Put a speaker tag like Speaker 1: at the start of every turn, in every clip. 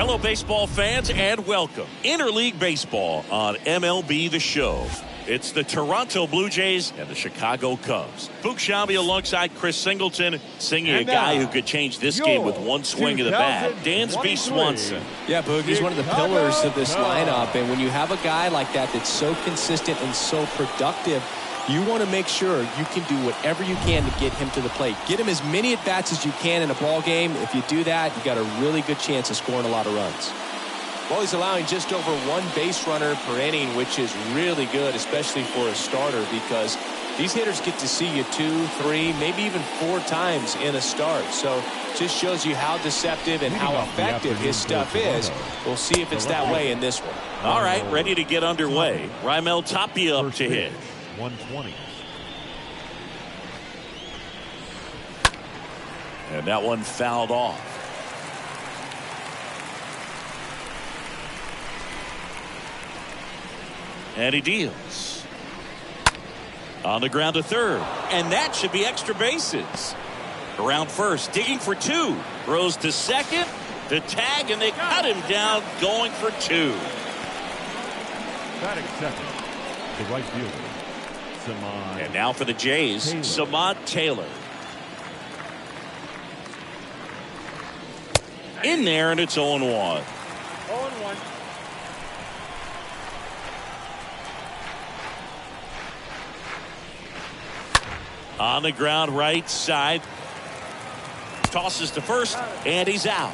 Speaker 1: Hello, baseball fans, and welcome. Interleague Baseball on MLB The Show. It's the Toronto Blue Jays and the Chicago Cubs. Boog Sciambi alongside Chris Singleton, singing a guy who could change this game with one swing of the bat, Dansby Swanson.
Speaker 2: Yeah, Boog, he's one of the pillars of this lineup, and when you have a guy like that that's so consistent and so productive, you want to make sure you can do whatever you can to get him to the plate. Get him as many at-bats as you can in a ball game. If you do that, you got a really good chance of scoring a lot of runs. Well, he's allowing just over one base runner per inning, which is really good, especially for a starter, because these hitters get to see you 2, 3, maybe even 4 times in a start. So just shows you how deceptive and how effective his stuff is. We'll see if it's that way in this one.
Speaker 1: All right, ready to get underway. Raimel Tapia up to hit.
Speaker 3: 120.
Speaker 1: And that one fouled off. And he deals. On the ground to third. And that should be extra bases. Around first, digging for 2. Throws to second. The tag, and they cut him down, going for 2.
Speaker 3: Batting second, the right fielder.
Speaker 1: And now for the Jays, Samad Taylor. In there, and it's 0-1.
Speaker 4: 0-1.
Speaker 1: On the ground, right side. Tosses to first, and he's out.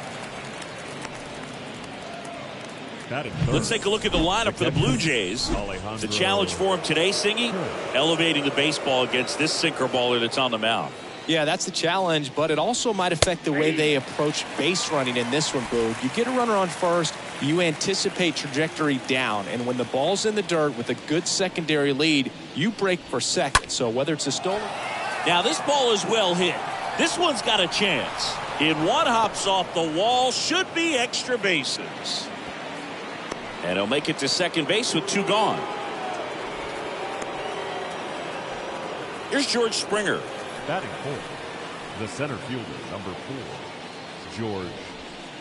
Speaker 1: Let's take a look at the lineup for the Blue Jays. The challenge for him today, Singy, elevating the baseball against this sinker baller that's on the mound.
Speaker 2: Yeah, that's the challenge, but it also might affect the way they approach base running in this one, Boog. You get a runner on first, you anticipate trajectory down, and when the ball's in the dirt with a good secondary lead, you break for second. So whether it's a stolen...
Speaker 1: Now this ball is well hit. This one's got a chance. In one hops off the wall, should be extra bases. And he'll make it to second base with 2 gone. Here's George Springer.
Speaker 3: Batting fourth, the center fielder, number 4, George.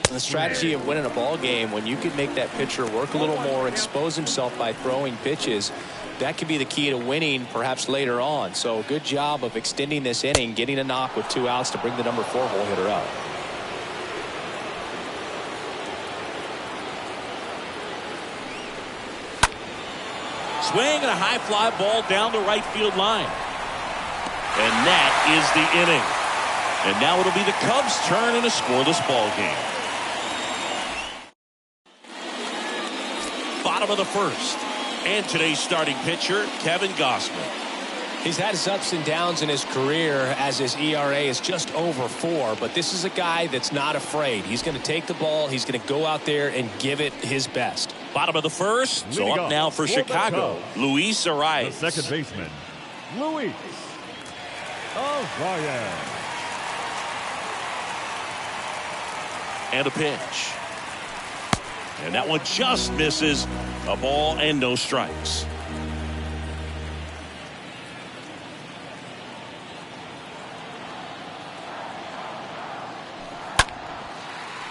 Speaker 2: The strategy of winning a ball game, when you can make that pitcher work a little more, expose himself by throwing pitches, that could be the key to winning perhaps later on. So good job of extending this inning, getting a knock with 2 outs to bring the number 4 hole hitter out.
Speaker 1: Swing and a high fly ball down the right field line. And that is the inning. And now it'll be the Cubs' turn in a scoreless ball game. Bottom of the first. And today's starting pitcher, Kevin Gausman.
Speaker 2: He's had his ups and downs in his career as his ERA is just over 4, but this is a guy that's not afraid. He's going to take the ball. He's going to go out there and give it his best.
Speaker 1: Bottom of the first. So up now for Chicago, Luis Arias.
Speaker 3: The second baseman, Luis Arias.
Speaker 1: And a pitch. And that one just misses. A ball and no strikes.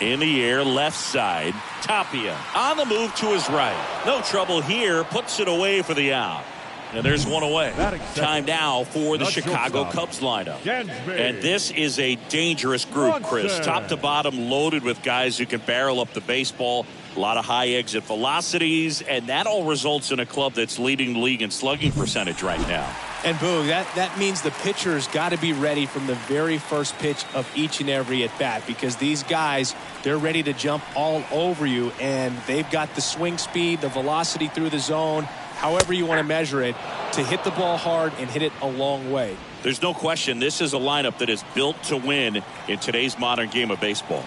Speaker 1: In the air, left side. Tapia on the move to his right. No trouble here. Puts it away for the out. And there's one away. Time now for the Chicago Cubs lineup. And this is a dangerous group, Chris. Top to bottom loaded with guys who can barrel up the baseball. A lot of high exit velocities. And that all results in a club that's leading the league in slugging percentage right now.
Speaker 2: And Boog, that means the pitcher's got to be ready from the very first pitch of each and every at bat, because these guys, they're ready to jump all over you, and they've got the swing speed, the velocity through the zone, however you want to measure it, to hit the ball hard and hit it a long way.
Speaker 1: There's no question this is a lineup that is built to win in today's modern game of baseball.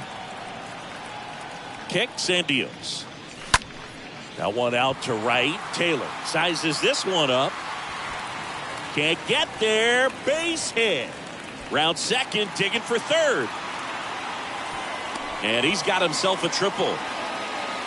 Speaker 1: Kicks and deals. That one out to right. Taylor sizes this one up. Can't get there. Base hit. Round second, digging for third. And he's got himself a triple.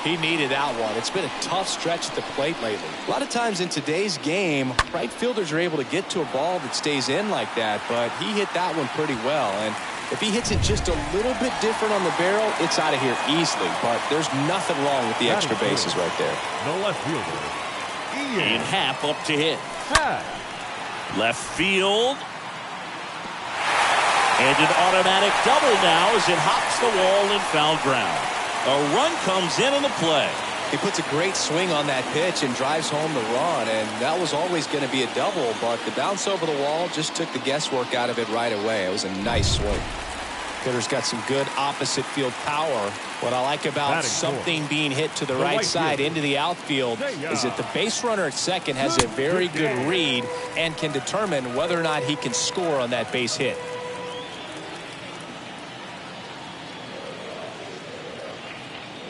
Speaker 2: He needed that one. It's been a tough stretch at the plate lately. A lot of times in today's game, right fielders are able to get to a ball that stays in like that, but he hit that one pretty well. And If he hits it just a little bit different on the barrel, it's out of here easily. But there's nothing wrong with the extra bases right there.
Speaker 3: The left fielder,
Speaker 1: Ian Happ up to hit. Left field. And an automatic double now as it hops the wall in foul ground. A run comes in the play.
Speaker 2: He puts a great swing on that pitch and drives home the run, and that was always going to be a double, but the bounce over the wall just took the guesswork out of it right away. It was a nice swing. Hitter's got some good opposite field power. What I like about something being hit to the right side into the outfield is that the base runner at second has a very good read and can determine whether or not he can score on that base hit.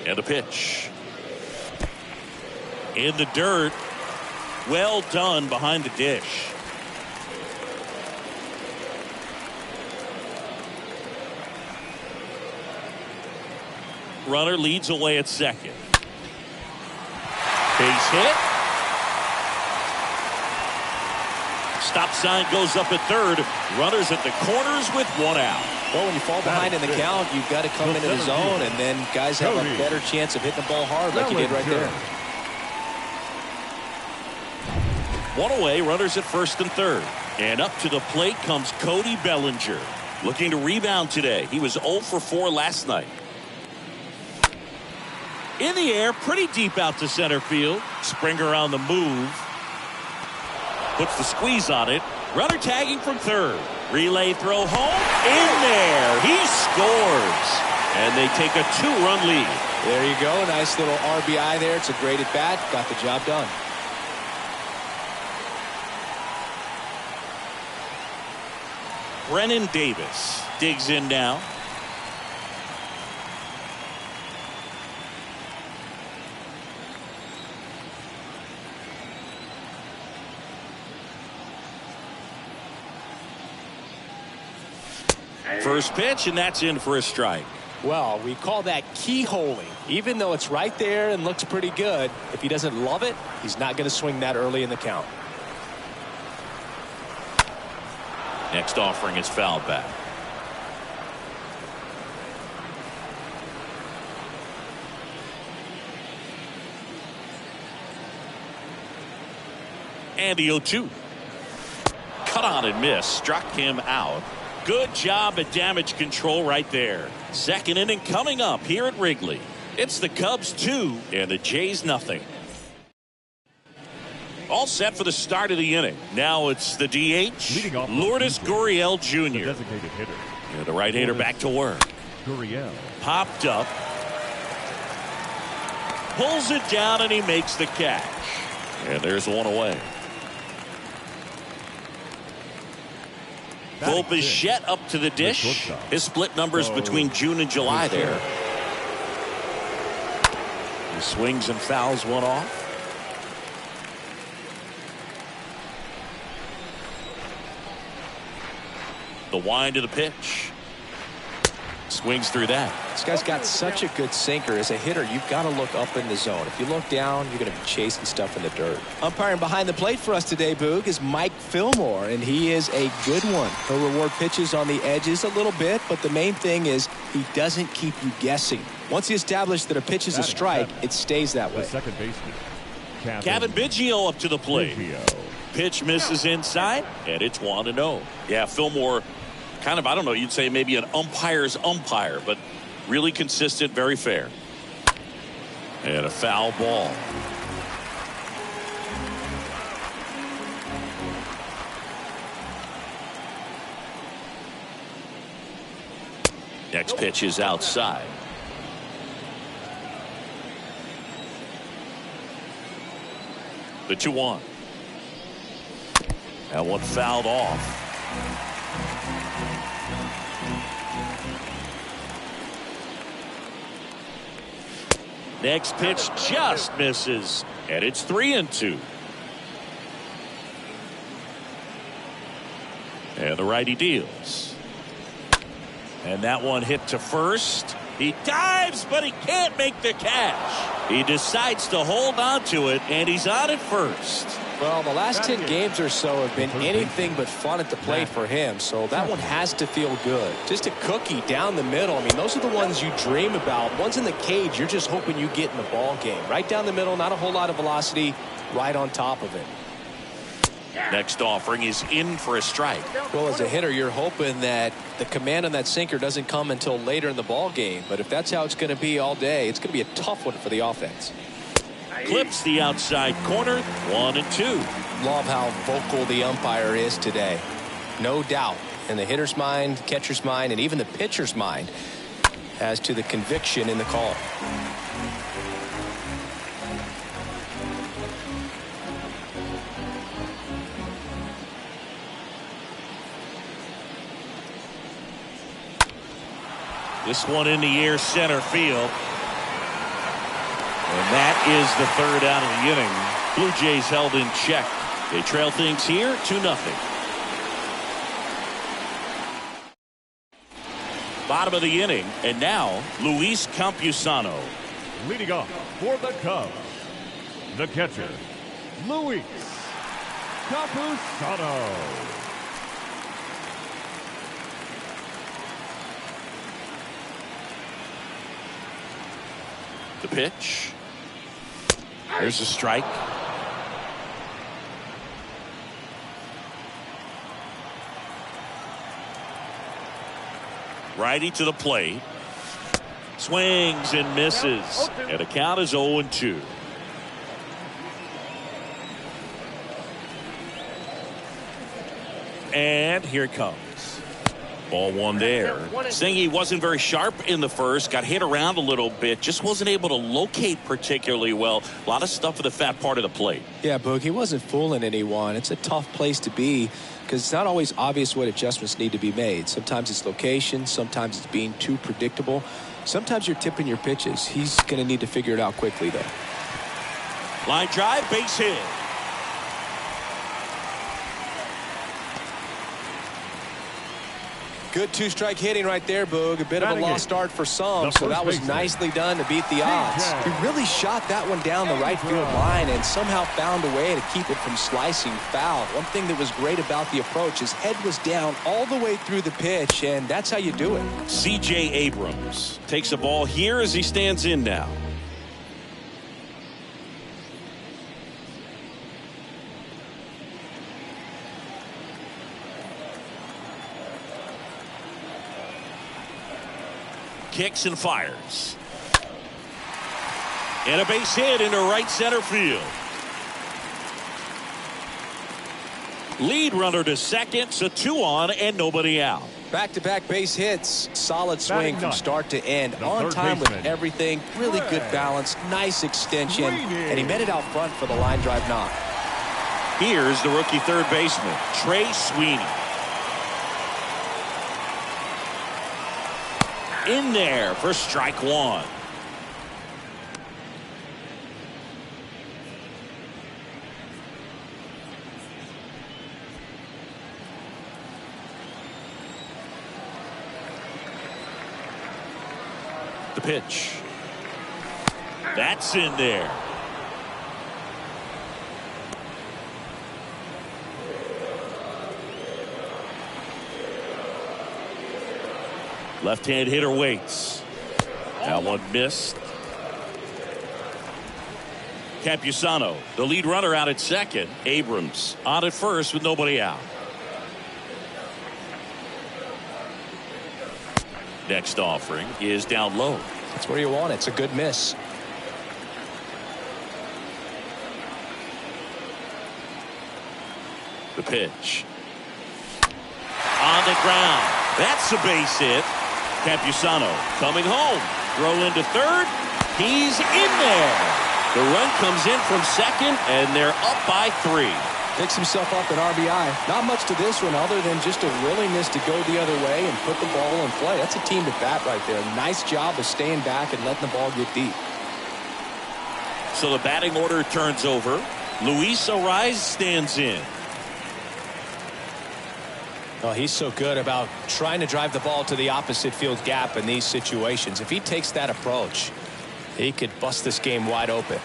Speaker 1: And a pitch. In the dirt. Well done behind the dish. Runner leads away at second. Base hit. Stop sign goes up at third. Runners at the corners with one out.
Speaker 2: Well, when you fall behind in the count, you've got to come into the zone, and then guys have a better chance of hitting the ball hard like you did right there.
Speaker 1: One away, runners at first and third. And up to the plate comes Cody Bellinger. Looking to rebound today. He was 0 for 4 last night. In the air, pretty deep out to center field. Springer on the move. Puts the squeeze on it. Runner tagging from third. Relay throw home. In there. He scores. And they take a 2-run lead.
Speaker 2: There you go. Nice little RBI there. It's a great at bat. Got the job done.
Speaker 1: Brennan Davis digs in now. First pitch, and that's in for a strike.
Speaker 2: Well, we call that keyholing. Even though it's right there and looks pretty good, if he doesn't love it, he's not going to swing that early in the count.
Speaker 1: Next offering is fouled back. And the 0-2. Cut on and miss. Struck him out. Good job at damage control right there. Second inning coming up here at Wrigley. It's the Cubs 2 and the Jays nothing. All set for the start of the inning. Now it's the DH, Lourdes Gurriel Jr.
Speaker 3: Designated hitter.
Speaker 1: And the right-hander back to work.
Speaker 3: Gurriel.
Speaker 1: Popped up. Pulls it down and he makes the catch. And there's one away. Bo Bichette up to the dish. His split numbers between June and July there. He swings and fouls one off. The wind of the pitch. Swings through that.
Speaker 2: This guy's got such a good sinker. As a hitter, you've got to look up in the zone. If you look down, you're going to be chasing stuff in the dirt. Umpiring behind the plate for us today, Boog, is Mike Fillmore, and he is a good one. He'll reward pitches on the edges a little bit, but the main thing is he doesn't keep you guessing. Once he established that a pitch is a strike, it stays that way.
Speaker 3: The second baseman,
Speaker 1: Kevin Biggio up to the plate. Pitch misses inside, and it's 1-0. Yeah, Fillmore, kind of, I don't know, you'd say maybe an umpire's umpire, but really consistent, very fair. And a foul ball. Next pitch is outside. The 2-1. That one fouled off. Next pitch just misses, and it's 3-2. And the righty deals. And that one hit to first. He dives, but he can't make the catch. He decides to hold on to it, and he's on at first.
Speaker 2: Well, the last 10 games or so have been anything but fun at the plate for him, so that one has to feel good. Just a cookie down the middle. I mean, those are the ones you dream about. Ones in the cage, you're just hoping you get in the ball game. Right down the middle, not a whole lot of velocity, right on top of it.
Speaker 1: Next offering is in for a strike.
Speaker 2: Well, as a hitter, you're hoping that the command on that sinker doesn't come until later in the ball game. But if that's how it's going to be all day, it's going to be a tough one for the offense.
Speaker 1: Clips the outside corner, 1-2.
Speaker 2: Love how vocal the umpire is today. No doubt in the hitter's mind, catcher's mind, and even the pitcher's mind as to the conviction in the call.
Speaker 1: This one in the air, center field. And that is the third out of the inning. Blue Jays held in check. They trail things here 2-0. Bottom of the inning, and now Luis Campusano.
Speaker 3: Leading off for the Cubs, the catcher, Luis Campusano.
Speaker 1: The pitch. There's a strike. Righty to the plate. Swings and misses. And the count is 0-2. And here it comes. Ball one there. Saying he wasn't very sharp in the first. Got hit around a little bit. Just wasn't able to locate particularly well. A lot of stuff for the fat part of the plate.
Speaker 2: Yeah, Boog, he wasn't fooling anyone. It's a tough place to be because it's not always obvious what adjustments need to be made. Sometimes it's location. Sometimes it's being too predictable. Sometimes you're tipping your pitches. He's going to need to figure it out quickly, though.
Speaker 1: Line drive, base hit.
Speaker 2: Good two-strike hitting right there, Boog. A bit of a lost start for some, so that was nicely done to beat the odds. He really shot that one down the right field line and somehow found a way to keep it from slicing foul. One thing that was great about the approach, his head was down all the way through the pitch, and that's how you do it.
Speaker 1: C.J. Abrams takes a ball here as he stands in now. Kicks and fires. And a base hit into right center field. Lead runner to second, so 2 on and nobody out.
Speaker 2: Back-to-back base hits. Solid swing from start to end. On time with everything. Really good balance. Nice extension. And he made it out front for the line drive knock.
Speaker 1: Here's the rookie third baseman, Trey Sweeney. In there for strike one. The pitch. That's in there. Left-hand hitter waits. That one missed. Campusano, the lead runner, out at second. Abrams on at first with nobody out. Next offering is down low.
Speaker 2: That's where you want it. It's a good miss.
Speaker 1: The pitch. On the ground. That's a base hit. Campusano coming home. Throw into third. He's in there. The run comes in from second, and they're up by 3.
Speaker 2: Picks himself up an RBI. Not much to this one other than just a willingness to go the other way and put the ball in play. That's a team to bat right there. Nice job of staying back and letting the ball get deep.
Speaker 1: So the batting order turns over. Luis Ariz stands in.
Speaker 2: Oh, he's so good about trying to drive the ball to the opposite field gap in these situations. If he takes that approach, he could bust this game wide open.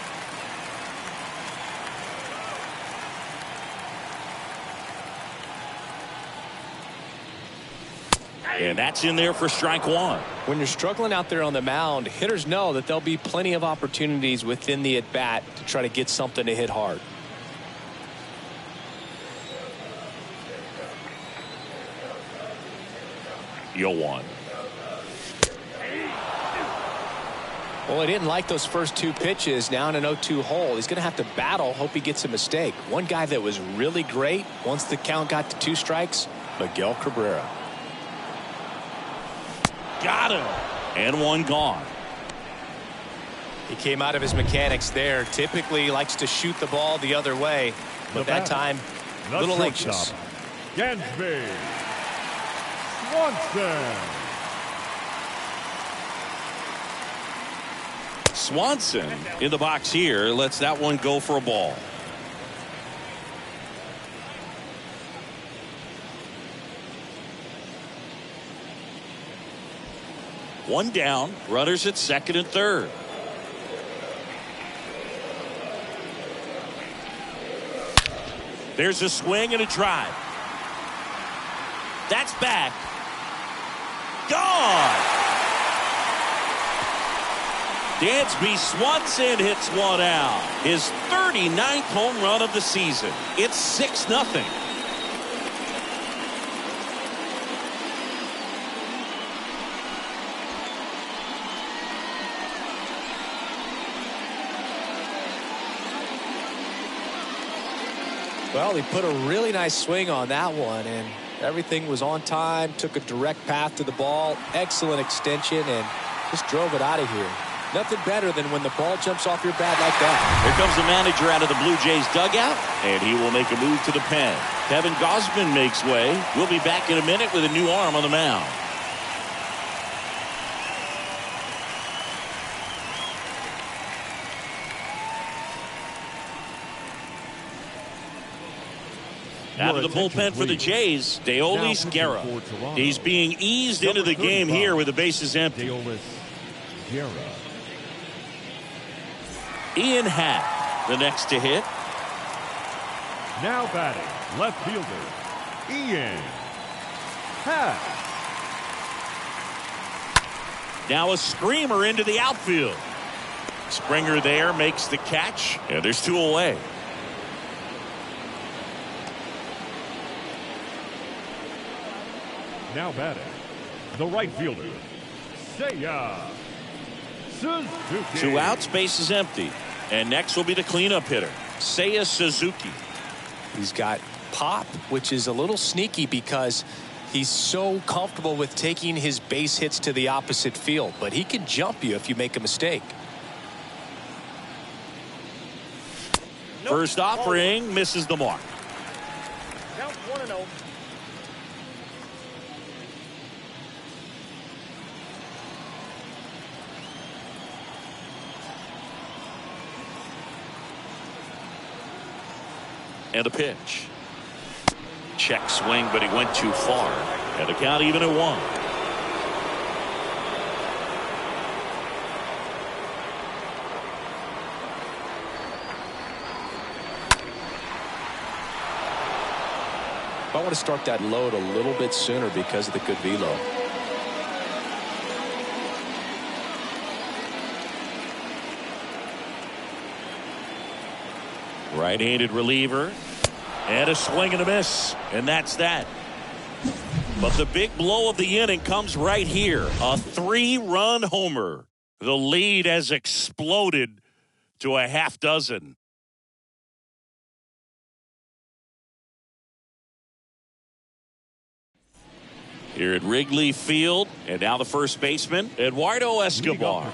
Speaker 1: And that's in there for strike one.
Speaker 2: When you're struggling out there on the mound, hitters know that there'll be plenty of opportunities within the at-bat to try to get something to hit hard.
Speaker 1: You'll one.
Speaker 2: Well, he didn't like those first two pitches. Now in an 0-2 hole, he's going to have to battle, hope he gets a mistake. One guy that was really great once the count got to 2 strikes, Miguel Cabrera.
Speaker 1: Got him. And one gone.
Speaker 2: He came out of his mechanics there. Typically he likes to shoot the ball the other way, but that time a little anxious.
Speaker 3: Gansby Swanson.
Speaker 1: Swanson in the box here lets that one go for a ball. One down, runners at second and third. There's a swing and a drive. That's back. Gone. Dansby Swanson hits one out. His 39th home run of the season. It's 6-0.
Speaker 2: Well, he put a really nice swing on that one, and everything was on time, took a direct path to the ball, excellent extension, and just drove it out of here. Nothing better than when the ball jumps off your bat like that.
Speaker 1: Here comes the manager out of the Blue Jays dugout, and he will make a move to the pen. Kevin Gausman makes way. We'll be back in a minute with a new arm on the mound. Out of the bullpen for the Jays, Deolis Guerra. He's being eased into the game here with the bases empty.
Speaker 3: Deolis Guerra.
Speaker 1: Ian Happ, the next to hit.
Speaker 3: Now batting, left fielder, Ian Happ.
Speaker 1: Now a screamer into the outfield. Springer there makes the catch, and there's 2 away.
Speaker 3: Now batting, the right fielder, Seiya Suzuki.
Speaker 1: 2 outs, base is empty. And next will be the cleanup hitter, Seiya Suzuki.
Speaker 2: He's got pop, which is a little sneaky because he's so comfortable with taking his base hits to the opposite field, but he can jump you if you make a mistake.
Speaker 1: First offering misses the mark.
Speaker 4: Count 1-0.
Speaker 1: And the pitch. Check swing, but he went too far. And the count even at 1.
Speaker 2: I want to start that load a little bit sooner because of the good velo.
Speaker 1: Right-handed reliever. And a swing and a miss. And that's that. But the big blow of the inning comes right here. A 3-run homer. The lead has exploded to a half dozen. Here at Wrigley Field, and now the first baseman, Eduardo Escobar.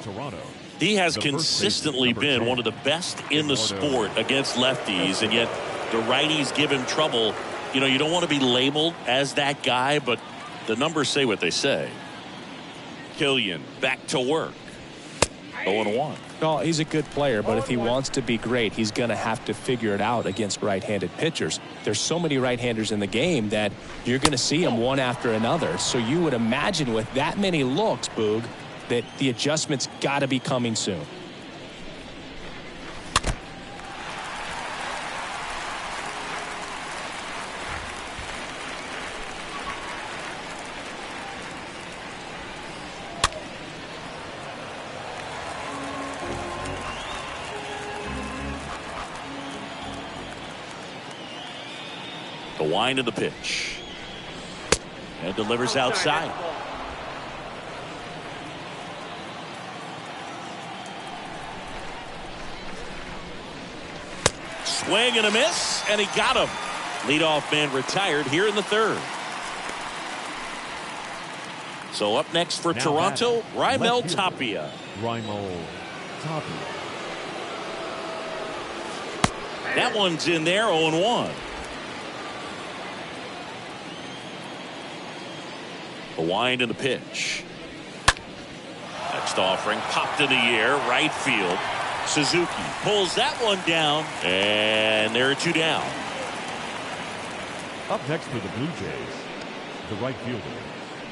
Speaker 1: He has consistently been one of the best in the sport against lefties, and yet the righties give him trouble. You know, you don't want to be labeled as that guy, but the numbers say what they say. Killian back to work. 0-1.
Speaker 2: No, he's a good player, but if he wants to be great, he's going to have to figure it out against right-handed pitchers. There's so many right-handers in the game that you're going to see them one after another. So you would imagine with that many looks, Boog, that the adjustment's got to be coming soon.
Speaker 1: The wind of the pitch. And delivers outside. Swing and a miss, and he got him. Leadoff man retired here in the third. So up next for Toronto, Raimel Tapia.
Speaker 3: Raimel Tapia.
Speaker 1: That one's in there, 0-1. The wind and the pitch. Next offering popped in the air, right field. Suzuki pulls that one down, and there are two down.
Speaker 3: Up next for the Blue Jays, the right fielder,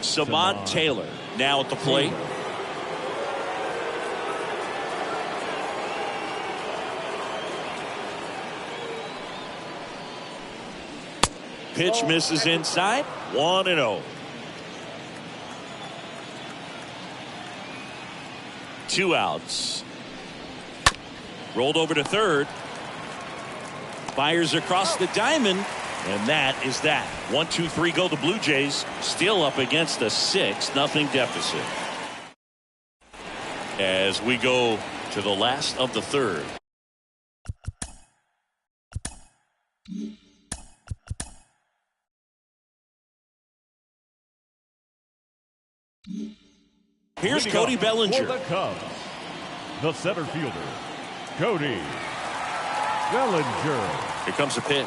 Speaker 1: Samad Taylor now at the plate. Pitch misses inside, 1-0. 2 outs. Rolled over to third. Fires across the diamond. And that is that. 1-2-3 go the Blue Jays. Still up against a 6-0 deficit. As we go to the last of the third. Here's Cody Bellinger.
Speaker 3: For the Cubs, the center fielder, Cody Bellinger.
Speaker 1: Here comes the pitch.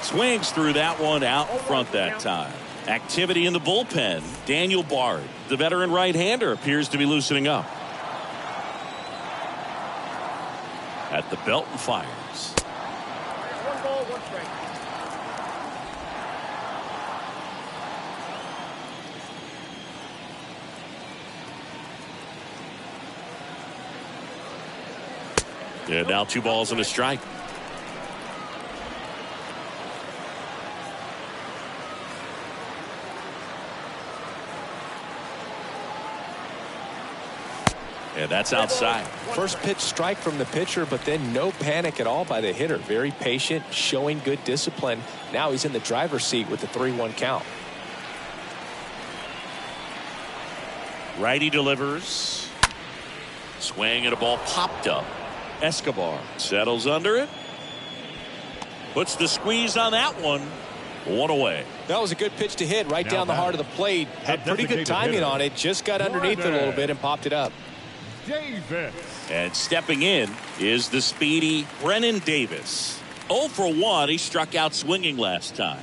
Speaker 1: Swings through that one out front that time. Activity in the bullpen. Daniel Bard, the veteran right-hander, appears to be loosening up. At the belt and fires.
Speaker 4: 1 ball, 1 strike.
Speaker 1: Yeah, now 2 balls and a strike. And that's outside.
Speaker 2: First pitch strike from the pitcher, but then no panic at all by the hitter. Very patient, showing good discipline. Now he's in the driver's seat with the 3-1 count.
Speaker 1: Righty delivers. Swing and a ball popped up. Escobar settles under it. Puts the squeeze on that one. 1 away.
Speaker 2: That was a good pitch to hit right down the heart of the plate. Had pretty good timing on it. Just got underneath it a little bit and popped it up.
Speaker 3: Davis.
Speaker 1: And stepping in is the speedy Brennan Davis. 0 for 1. He struck out swinging last time.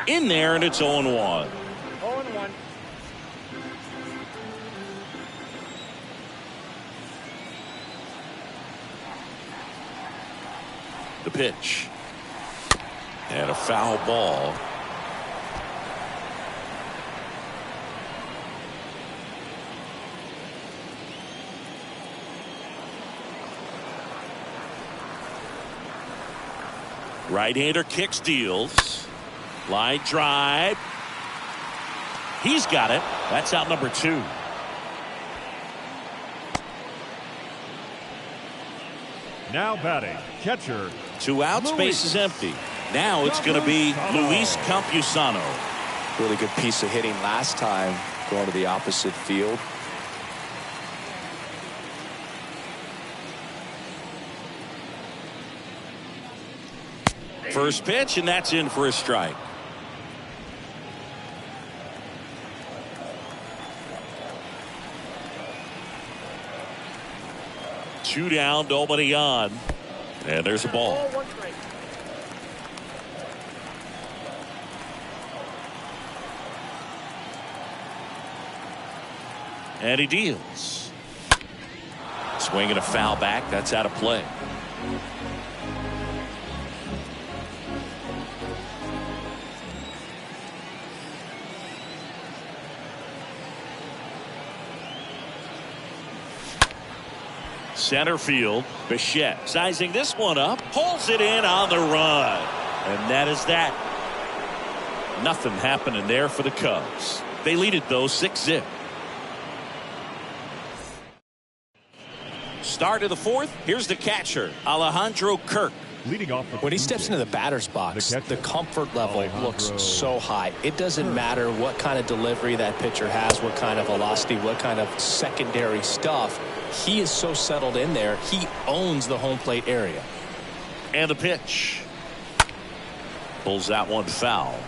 Speaker 1: In there, and it's 0-1.
Speaker 4: 0-1.
Speaker 1: The pitch. And a foul ball. Right-hander kick steals. Line drive. He's got it. That's out number 2.
Speaker 3: Now batting, catcher.
Speaker 1: 2 outs, base is empty. Now it's going to be Luis Campusano.
Speaker 2: Really good piece of hitting last time, going to the opposite field.
Speaker 1: First pitch, and that's in for a strike. Two down, nobody on. And there's a ball.
Speaker 4: 1 strike.
Speaker 1: And he deals. Swinging a foul back. That's out of play. Center field, Bichette sizing this one up, pulls it in on the run, and that is that. Nothing happening there for the Cubs. They lead it though 6-0. Start of the fourth. Here's the catcher, Alejandro Kirk.
Speaker 3: Leading off
Speaker 2: when he steps into the batter's box, the comfort level looks so high. It doesn't matter what kind of delivery that pitcher has, what kind of velocity, what kind of secondary stuff. He is so settled in there. He owns the home plate area.
Speaker 1: And the pitch. Pulls that one foul.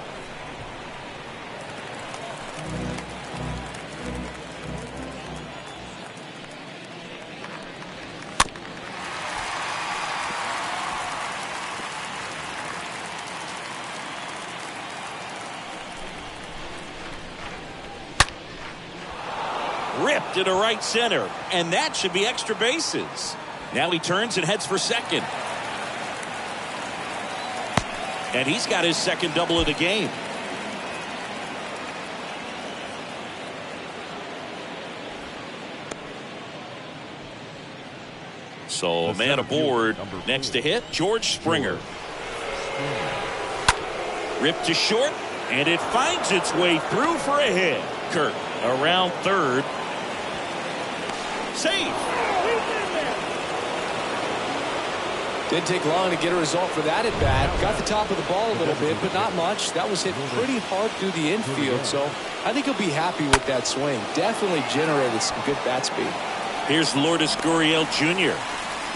Speaker 1: Ripped into right center, and that should be extra bases. Now he turns and heads for second. And he's got his second double of the game. So a man aboard. Next to hit, George Springer. Ripped to short, and it finds its way through for a hit. Kirk around third. Safe.
Speaker 2: Didn't take long to get a result for that at bat. Got the top of the ball a little bit, but not much. That was hit pretty hard through the infield, so I think he'll be happy with that swing. Definitely generated some good bat speed. Here's
Speaker 1: Lourdes Gurriel Jr.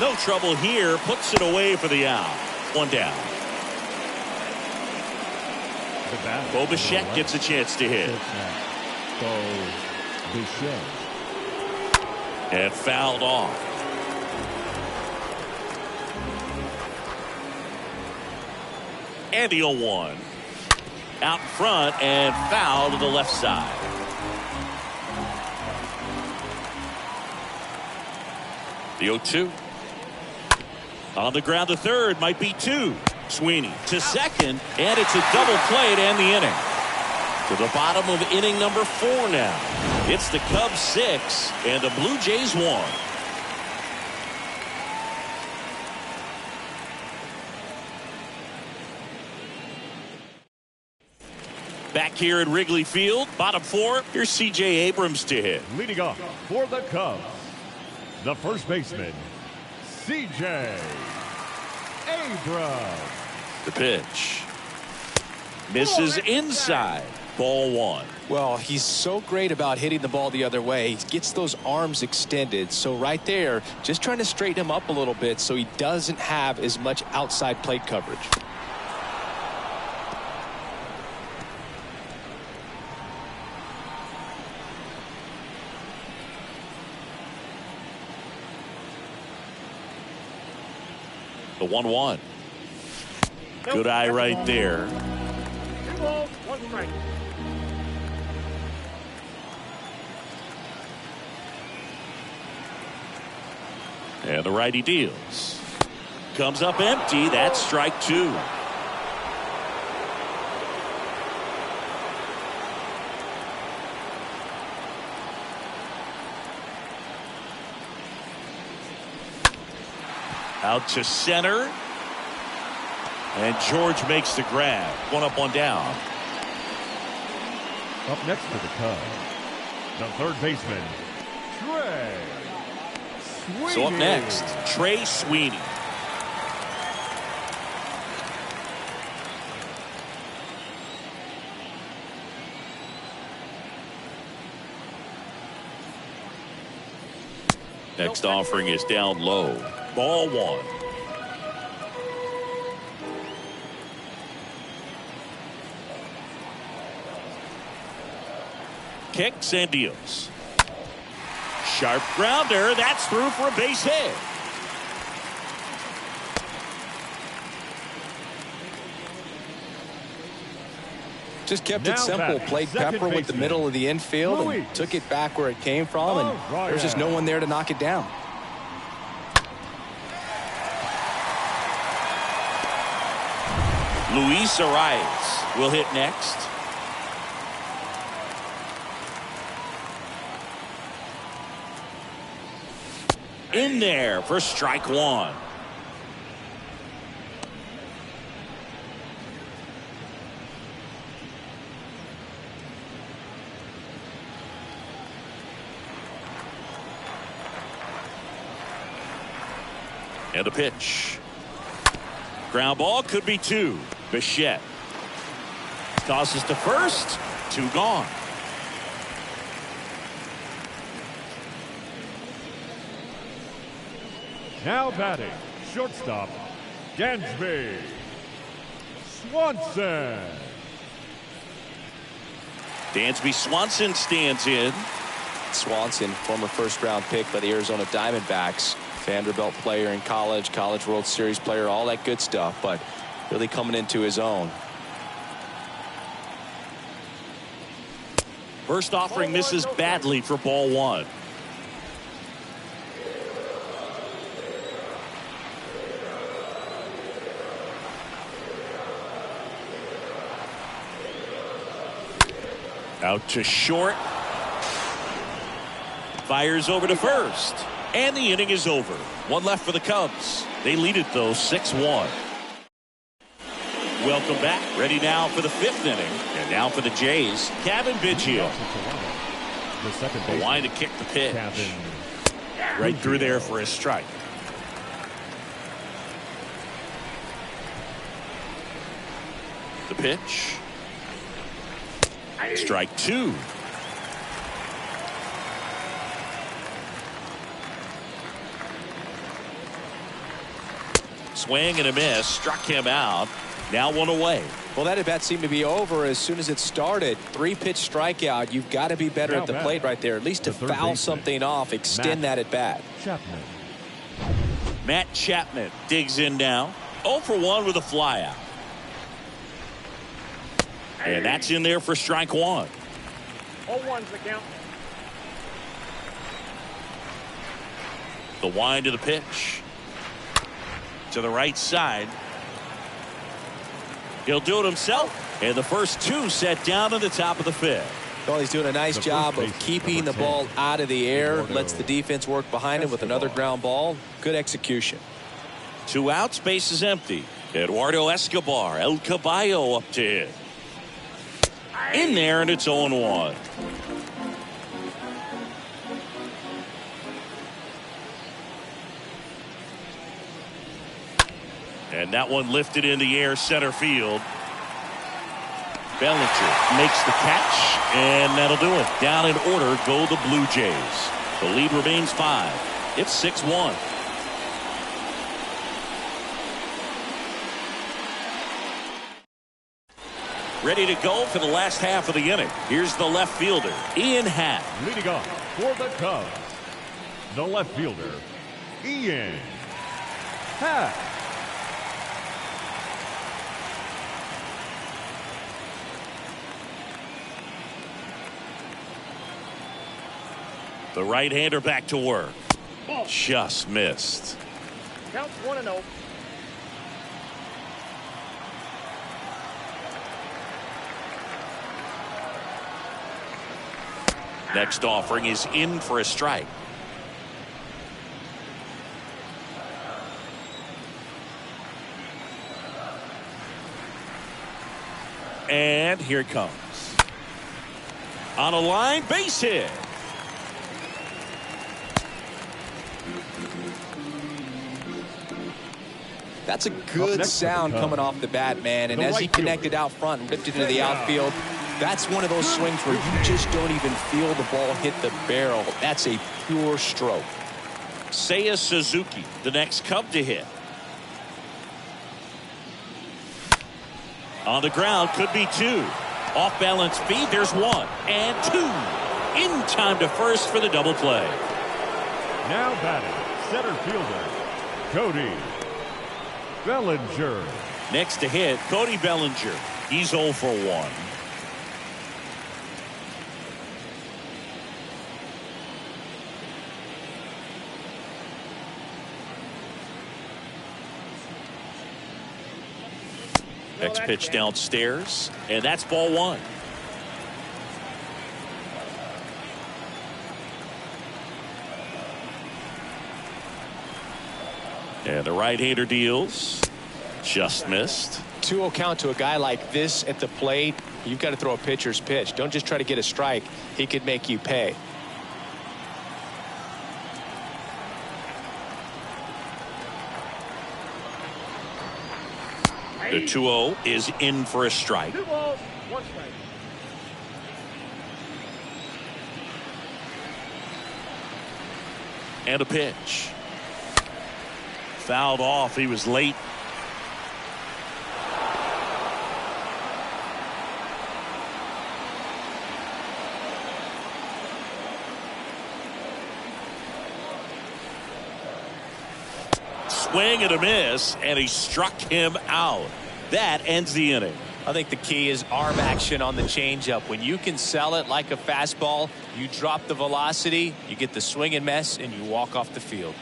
Speaker 1: No trouble here. Puts it away for the out. One down. Bo Bichette gets a chance to hit. And fouled off. And the 0-1. Out in front and foul to the left side. The 0-2. On the ground to third, might be two. Sweeney to second, and it's a double play to end the inning. To the bottom of inning number 4 now. It's the Cubs 6 and the Blue Jays 1. Back here at Wrigley Field, bottom 4, here's C.J. Abrams to hit.
Speaker 3: Leading off for the Cubs, the first baseman, C.J. Abrams.
Speaker 1: The pitch. Misses inside. Ball 1.
Speaker 2: Well, he's so great about hitting the ball the other way. He gets those arms extended. So right there, just trying to straighten him up a little bit so he doesn't have as much outside plate coverage.
Speaker 1: The 1-1. Good eye right there.
Speaker 4: 2 balls, 1 strike.
Speaker 1: And the righty deals. Comes up empty. That's strike 2. Out to center. And George makes the grab. 1 up, 1 down.
Speaker 3: Up next for the Cubs, the third baseman, Trey Sweeney.
Speaker 1: So up next, Trey Sweeney. Next offering is down low. Ball 1. Kicks and deals. Sharp grounder. That's through for a base hit.
Speaker 2: Just kept it simple. Played Pepper with the middle of the infield and took it back where it came from, and there's just no one there to knock it down.
Speaker 1: Luis Arias will hit next. In there for strike 1. And a pitch. Ground ball, could be two. Bichette tosses to first. Two gone.
Speaker 3: Now batting, shortstop, Dansby Swanson.
Speaker 1: Dansby Swanson stands in.
Speaker 2: Swanson, former first-round pick by the Arizona Diamondbacks. Vanderbilt player in college, College World Series player, all that good stuff, but really coming into his own.
Speaker 1: First offering misses badly for ball one. Out to short. Fires over to first. And the inning is over. One left for the Cubs. They lead it, though, 6-1. Welcome back. Ready now for the fifth inning. And now for the Jays, Kevin Biggio. The line to kick the pitch. Right through there for a strike. The pitch. Strike two. Swing and a miss. Struck him out. Now one away.
Speaker 2: Well, that at bat seemed to be over as soon as it started. 3-pitch strikeout. You've got to be better at the plate right there. At least to foul something off. Extend that at bat.
Speaker 1: Matt Chapman digs in now. 0 for 1 with a flyout. And that's in there for strike one.
Speaker 4: 0-1's the count.
Speaker 1: The wind of the pitch. To the right side. He'll do it himself. And the first two set down at the top of the fifth.
Speaker 2: Well, he's doing a nice job of keeping the ball out of the air. Lets the defense work behind him with another ground ball. Good execution.
Speaker 1: 2 outs, base is empty. Eduardo Escobar, El Caballo up to hit. In there, and it's 0-1. And that one lifted in the air, center field. Bellinger makes the catch, and that'll do it. Down in order go the Blue Jays. The lead remains 5. It's 6-1. Ready to go for the last half of the inning. Here's the left fielder, Ian Happ.
Speaker 3: Leading off for the Cubs, the left fielder, Ian Happ.
Speaker 1: The right-hander back to work. Just missed.
Speaker 4: Counts 1-0.
Speaker 1: Next offering is in for a strike. And here it comes. On a line, base hit.
Speaker 2: That's a good sound coming off the bat, man. And as he connected out front and ripped it into the outfield, that's one of those swings where you just don't even feel the ball hit the barrel. That's a pure stroke.
Speaker 1: Seiya Suzuki, the next Cub to hit. On the ground, could be 2. Off balance feed, there's 1 and 2. In time to first for the double play.
Speaker 3: Now batting, center fielder, Cody Bellinger.
Speaker 1: Next to hit, Cody Bellinger. He's 0 for 1. Next pitch downstairs, and that's ball 1. And the right-hander deals. Just missed.
Speaker 2: 2-0 count to a guy like this at the plate. You've got to throw a pitcher's pitch. Don't just try to get a strike. He could make you pay.
Speaker 1: The 2-0 is in for a strike.
Speaker 4: 2 balls, 1 strike.
Speaker 1: And a pitch. Fouled off. He was late. Swing and a miss, and he struck him out. That ends the inning.
Speaker 2: I think the key is arm action on the changeup. When you can sell it like a fastball, you drop the velocity, you get the swing and miss, and you walk off the field.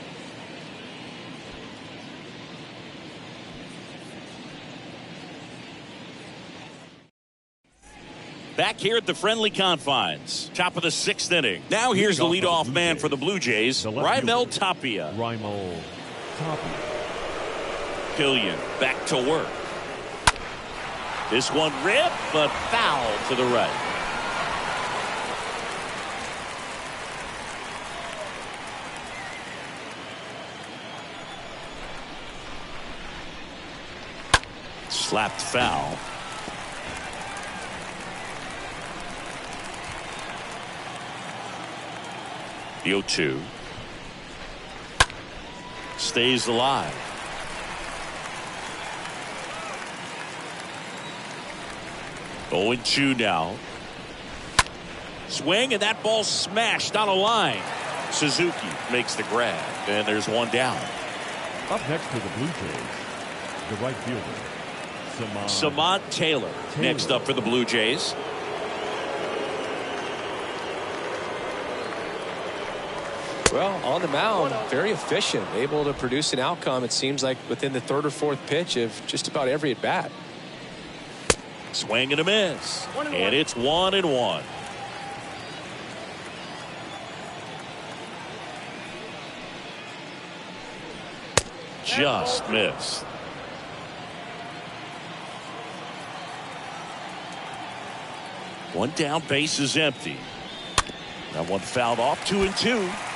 Speaker 1: Back here at the friendly confines. Top of the 6th inning. Now here's the leadoff man for the Blue Jays, Raimel Tapia.
Speaker 3: Raimel Tapia.
Speaker 1: Killian back to work. This one ripped, but foul to the right. Slapped foul. The 0-2. Stays alive. Oh, 0-2 now. Swing, and that ball smashed on a line. Suzuki makes the grab, and there's one down.
Speaker 3: Up next to the Blue Jays, the right fielder,
Speaker 1: Samad Taylor next up for the Blue Jays.
Speaker 2: Well, on the mound, very efficient, able to produce an outcome, it seems like, within the 3rd or 4th pitch of just about every at bat.
Speaker 1: Swing and a miss. And it's 1-1. Just missed. One down, base is empty. That one fouled off. 2-2.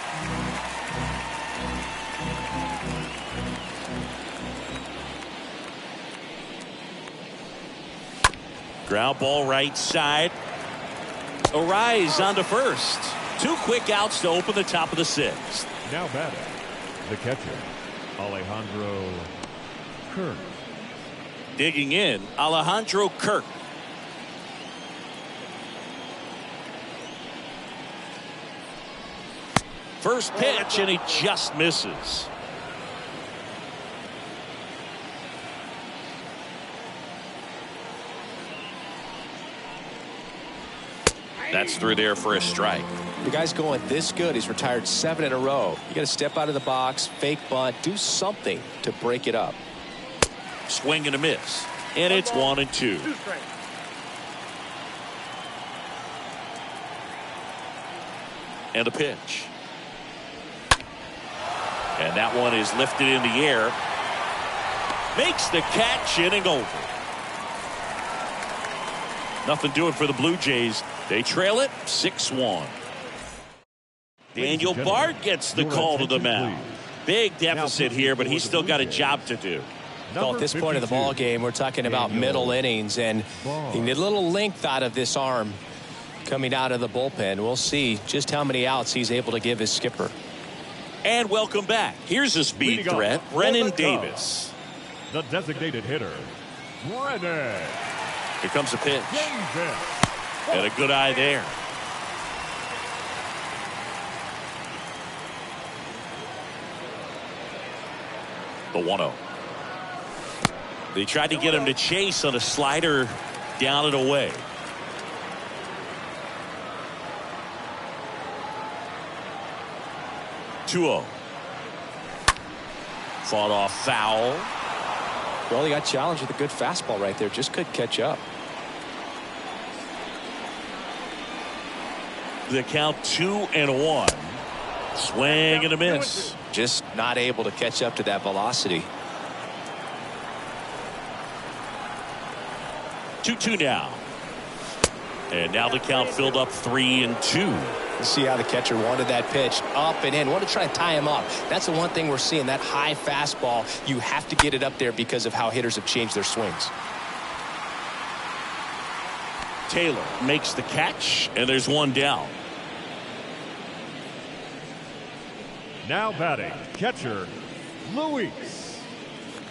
Speaker 1: Ground ball right side. Arise on to first. 2 quick outs to open the top of the 6th.
Speaker 3: Now batting, the catcher, Alejandro Kirk.
Speaker 1: Digging in, Alejandro Kirk. First pitch, and he just misses. That's through there for a strike.
Speaker 2: The guy's going this good. He's retired 7 in a row. You got to step out of the box, fake bunt, do something to break it up.
Speaker 1: Swing and a miss. And it's 1-2.
Speaker 4: 2 strikes.
Speaker 1: And a pitch. And that one is lifted in the air. Makes the catch, inning over. Nothing doing for the Blue Jays. They trail it 6-1. Daniel Bard gets the call to the mound. Big deficit here, but he's still got a job to do.
Speaker 2: Well, at this point of the ball game, we're talking about middle innings, and he need a little length out of this arm coming out of the bullpen. We'll see just how many outs he's able to give his skipper.
Speaker 1: And welcome back. Here's a speed threat, Brennan Davis.
Speaker 3: The designated hitter, Brennan.
Speaker 1: Here comes a pitch. And a good eye there. The 1-0. They tried to get him to chase on a slider down and away. Two-0. Fought off foul.
Speaker 2: Well, he got challenged with a good fastball right there. Just couldn't catch up.
Speaker 1: The count 2-1. Swing and a miss.
Speaker 2: Just not able to catch up to that velocity.
Speaker 1: 2-2 now. And now the count filled up 3-2.
Speaker 2: You see how the catcher wanted that pitch up and in. Want to try and tie him up. That's the one thing we're seeing, that high fastball. You have to get it up there because of how hitters have changed their swings.
Speaker 1: Taylor makes the catch, and there's one down.
Speaker 3: Now batting, catcher, Luis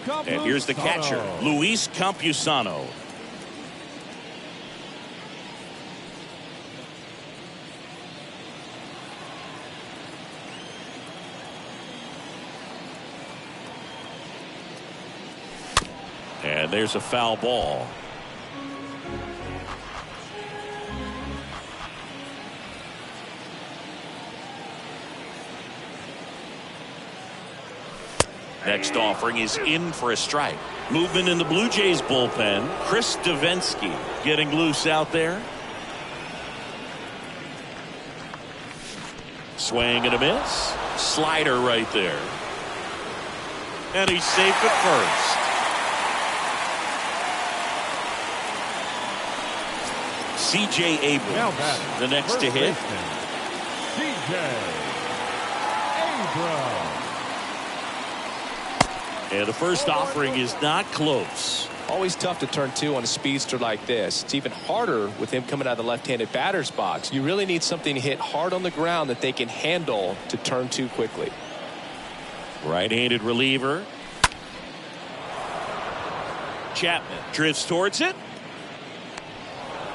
Speaker 3: Campusano.
Speaker 1: And here's the catcher, Luis Campusano. And there's a foul ball. Next offering is in for a strike. Movement in the Blue Jays bullpen. Chris Davinsky getting loose out there. Swing and a miss. Slider right there. And he's safe at first. C.J. Abrams, the next to hit.
Speaker 3: C.J. Abrams.
Speaker 1: And the first offering is not close.
Speaker 2: Always tough to turn two on a speedster like this. It's even harder with him coming out of the left-handed batter's box. You really need something to hit hard on the ground that they can handle to turn two quickly.
Speaker 1: Right-handed reliever. Chapman drifts towards it.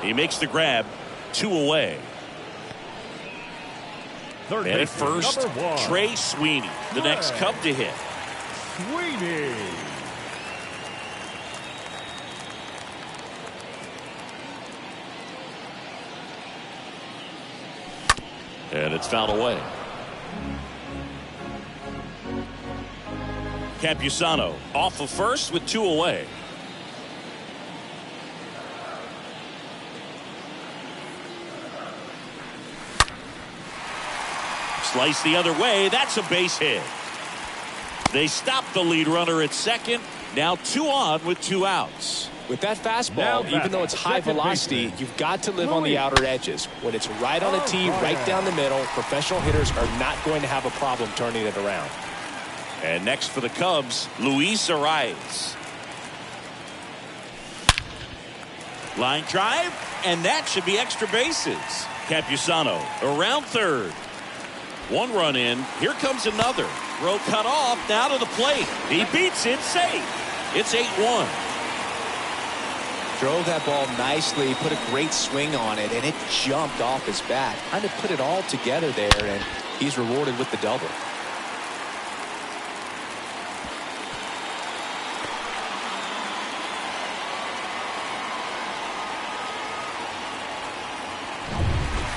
Speaker 1: He makes the grab. 2 away.
Speaker 3: Third
Speaker 1: and at first, Trey Sweeney, the next Cub to hit.
Speaker 3: Sweeney.
Speaker 1: And it's fouled away. Campusano off of first with 2 away. Slice the other way. That's a base hit. They stop the lead runner at second. Now 2 on with 2 outs.
Speaker 2: With that fastball, even though it's high velocity, you've got to live on the outer edges. When it's right on a tee, right down the middle, professional hitters are not going to have a problem turning it around.
Speaker 1: And next for the Cubs, Luis Arias. Line drive, and that should be extra bases. Campusano around third. 1 run in. Here comes another. Throw cut off. Now to the plate. He beats it safe. It's 8-1.
Speaker 2: Drove that ball nicely, put a great swing on it, and it jumped off his bat. Kind of put it all together there, and he's rewarded with the double.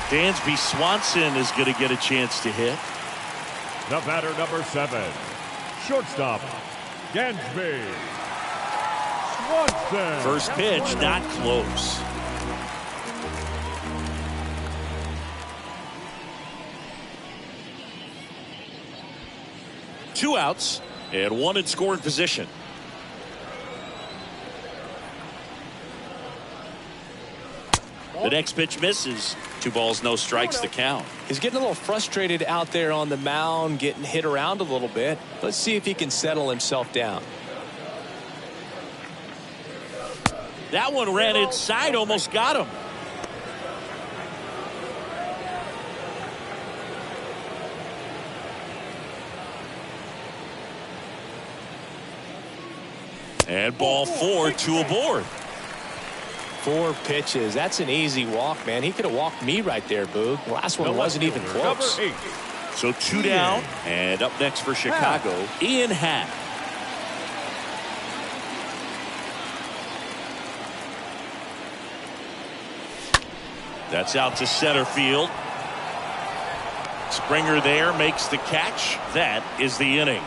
Speaker 1: Dansby Swanson is going to get a chance to hit.
Speaker 3: The batter, number 7, shortstop, Dansby Swanson.
Speaker 1: First pitch, not close. Two outs and 1 in scoring position. The next pitch misses. 2 balls, no strikes to count.
Speaker 2: He's getting a little frustrated out there on the mound, getting hit around a little bit. Let's see if he can settle himself down.
Speaker 1: That one ran inside, almost got him. And ball 4, 2 aboard.
Speaker 2: 4 pitches. That's an easy walk, man. He could have walked me right there, Boog. The last one wasn't even close.
Speaker 3: Number 8.
Speaker 1: So 2 down. And up next for Chicago, Ian Happ. That's out to center field. Springer there makes the catch. That is the inning.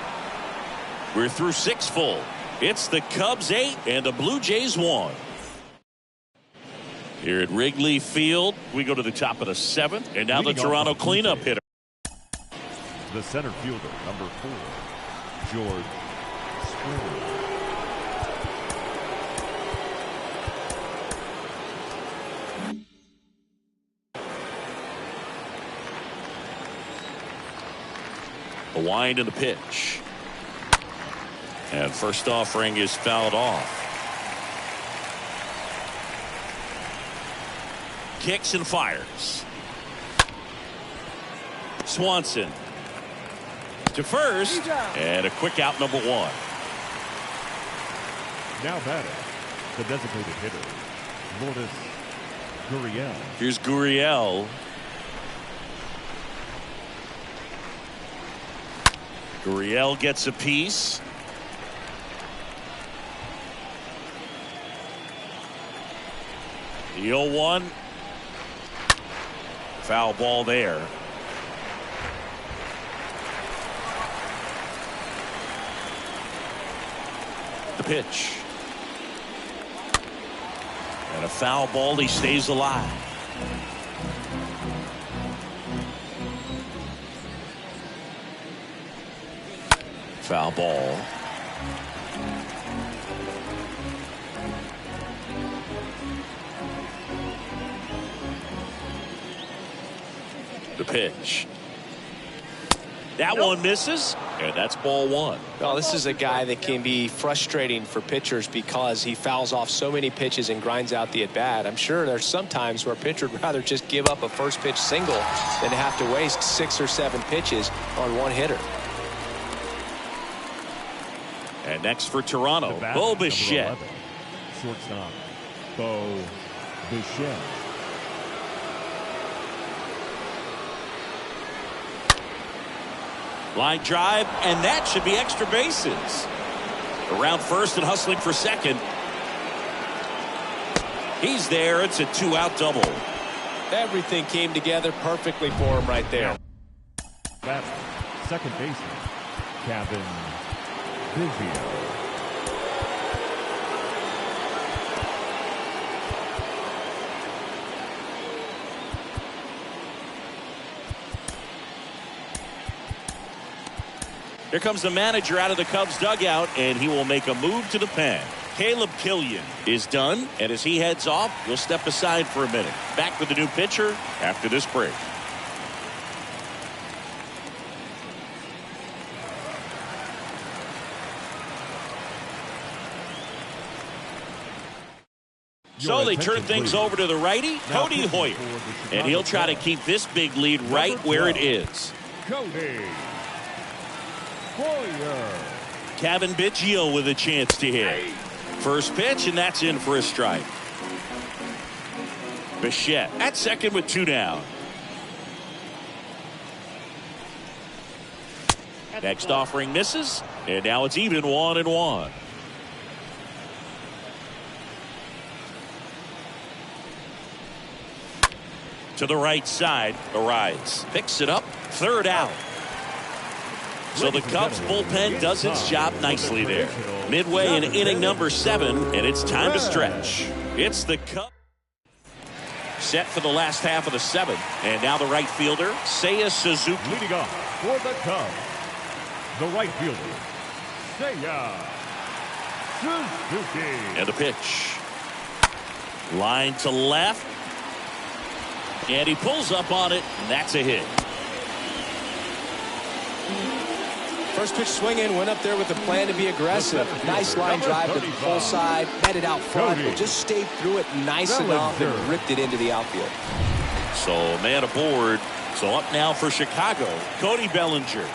Speaker 1: We're through 6 full. It's the Cubs 8 and the Blue Jays 1. Here at Wrigley Field, we go to the top of the 7th, and now the Toronto cleanup hitter.
Speaker 3: The center fielder, number 4, George Springer.
Speaker 1: The wind and the pitch. And first offering is fouled off. Kicks and fires. Swanson to first, and a quick out, number one.
Speaker 3: Now batting, the designated hitter, Lourdes Gurriel.
Speaker 1: Here's Gurriel. Gurriel gets a piece. The 0-1. Foul ball there. The pitch. And a foul ball. He stays alive. Foul ball. The pitch. That one misses, and that's ball one.
Speaker 2: Well, this is a guy that can be frustrating for pitchers because he fouls off so many pitches and grinds out the at-bat. I'm sure there's some times where a pitcher would rather just give up a first pitch single than to have to waste 6 or 7 pitches on one hitter.
Speaker 1: And next for Toronto, Bo Bichette.
Speaker 3: Shortstop, Bo Bichette.
Speaker 1: Line drive, and that should be extra bases. Around first and hustling for second. He's there. It's a 2-out double.
Speaker 2: Everything came together perfectly for him right there.
Speaker 3: That second baseman, Kevin Vizio.
Speaker 1: Here comes the manager out of the Cubs dugout, and he will make a move to the pen. Caleb Killian is done, and as he heads off, he'll step aside for a minute. Back with the new pitcher after this break. So they turn things over to the righty, Cody Hoyer, and he'll try to keep this big lead right where it is.
Speaker 3: Cody Hoyer.
Speaker 1: Kevin Biggio with a chance to hit. First pitch, and that's in for a strike. Bichette at second with 2 down. Next offering misses, and now it's even 1-1. To the right side, Arise picks it up, 3rd out. So the Cubs bullpen does its job nicely there. Midway in inning number 7, and it's time to stretch. It's the Cubs set for the last half of the 7th, and now the right fielder, Seiya Suzuki.
Speaker 3: Leading off for the Cubs, the right fielder, Seiya Suzuki.
Speaker 1: And the pitch. Line to left. And he pulls up on it, and that's a hit.
Speaker 2: First pitch swinging, went up there with a plan to be aggressive. Nice line drive to the full side, headed out front, but just stayed through it nice enough and ripped it into the outfield.
Speaker 1: So man aboard. So up now for Chicago, Cody Bellinger.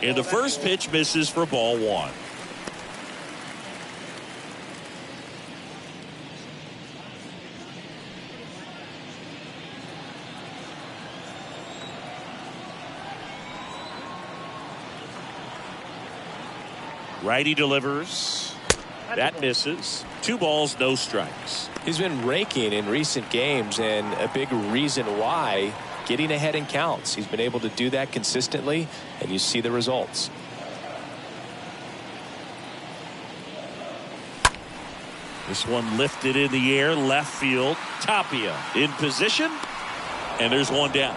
Speaker 1: And the first pitch misses for ball 1. Righty delivers. That misses. 2 balls, no strikes.
Speaker 2: He's been raking in recent games, and a big reason why, getting ahead in counts. He's been able to do that consistently, and you see the results.
Speaker 1: This one lifted in the air, left field. Tapia in position, and there's 1 down.